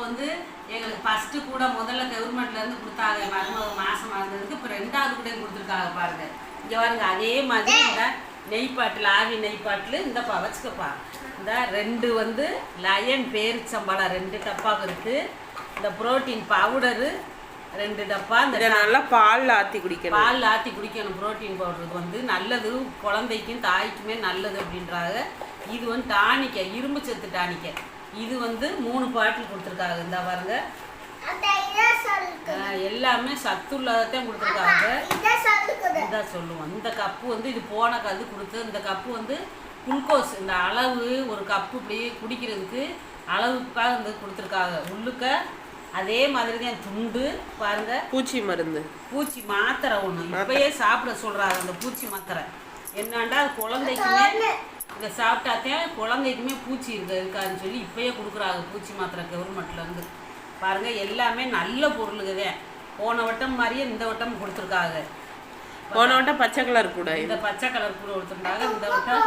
வந்து எங்களுக்கு ஃபஸ்ட்டு கூட முதல்ல கவர்மெண்ட்லேருந்து கொடுத்தாங்க மருமக மாதமாக இருந்ததுக்கு இப்போ 2வது கூட கொடுத்துருக்காங்க பாருங்க. இங்கே பாருங்க அதே மாதிரி இந்த நெய்ப்பாட்டில் ஆவி நெய்ப்பாட்டில் இந்த வச்சுக்கப்பா. இந்த 2 வந்து லயன் பேரிச்சம்பழம் 2 டப்பாவுக்கு இருக்குது. இந்த புரோட்டீன் பவுடரு 2 டப்பா. இந்த நல்லா பால் ஆற்றி குடிக்கணும். பால் ஆற்றி குடிக்கணும். புரோட்டீன் பவுடருக்கு வந்து நல்லது, குழந்தைக்கும் தாய்க்குமே நல்லது அப்படின்றாங்க. இது வந்து டானிக்க, இரும்பு சத்து டானிக்க. இது வந்து 3 பாட்டில் கொடுத்துருக்காங்க. இந்த பாருங்க எல்லாமே சத்துள்ளதான் கொடுத்துருக்காங்க. இதான் சொல்லுவோம். இந்த கப்பு வந்து இது போன கது கொடுத்து, இந்த கப்பு வந்து குளுக்கோஸ் இந்த அளவு ஒரு கப்பு இப்படி குடிக்கிறதுக்கு அளவுக்காக இந்த கொடுத்துருக்காங்க. உள்ளுக்க அதே மாதிரி தான் துண்டு பாருங்க. பூச்சி மருந்து, பூச்சி மாத்திரை ஒன்று இப்பயே சாப்பிட சொல்றாங்க. அந்த பூச்சி மாத்திரை என்னண்டா அது குழந்தைக்குமே இதை சாப்பிட்டாத்தான் குழந்தைக்குமே பூச்சி இருக்காதுன்னு சொல்லி இப்பயே கொடுக்குறாங்க பூச்சி மாத்திரை கவர்மெண்ட்லேருந்து. பாருங்க எல்லாமே நல்ல பொருளுக்கு தான். போன வட்டம் மாதிரியே இந்த வட்டம் கொடுத்துருக்காங்க. போன வட்டம் பச்சை கலர் கூட, இந்த பச்சை கலர் கூட கொடுத்துருக்காங்க. இந்த வட்டம்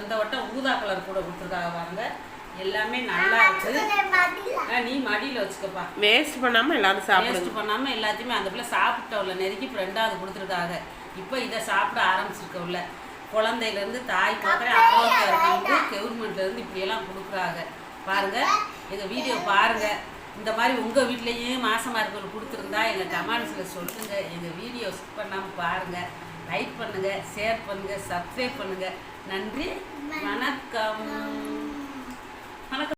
இந்த வட்டம் ஊதா கலர் கூட கொடுத்துருக்காங்க. பாருங்க எல்லாமே நல்லா இருக்கு. நீ மடியில் வச்சுக்கப்பா. வேஸ்ட் பண்ணாமல் எல்லாரும் சாப்பிடுங்க. வேஸ்ட் பண்ணாமல் எல்லாத்தையுமே அந்த பிள்ளை சாப்பிட்டவுள்ள நெருக்கி இப்போ 2வது கொடுத்துருக்காங்க. இப்போ இதை சாப்பிட ஆரம்பிச்சிருக்கவுள்ள குழந்தையிலேருந்து தாய் மாத்திரை ஆரோக்கியம் இருக்கவங்க கவர்மெண்ட்லேருந்து இப்படியெல்லாம் கொடுக்குறாங்க. பாருங்கள் எங்கள் வீடியோ பாருங்கள். இந்த மாதிரி உங்கள் வீட்லேயும் மாசமாக இருக்கவங்க கொடுத்துருந்தா எங்கள் கமெண்ட்ஸில் சொல்லுங்கள். எங்கள் வீடியோ ஸ்கிப் பண்ணாமல் பாருங்கள். லைக் பண்ணுங்கள், ஷேர் பண்ணுங்கள், சப்ஸ்கிரைப் பண்ணுங்கள். நன்றி, வணக்கம்.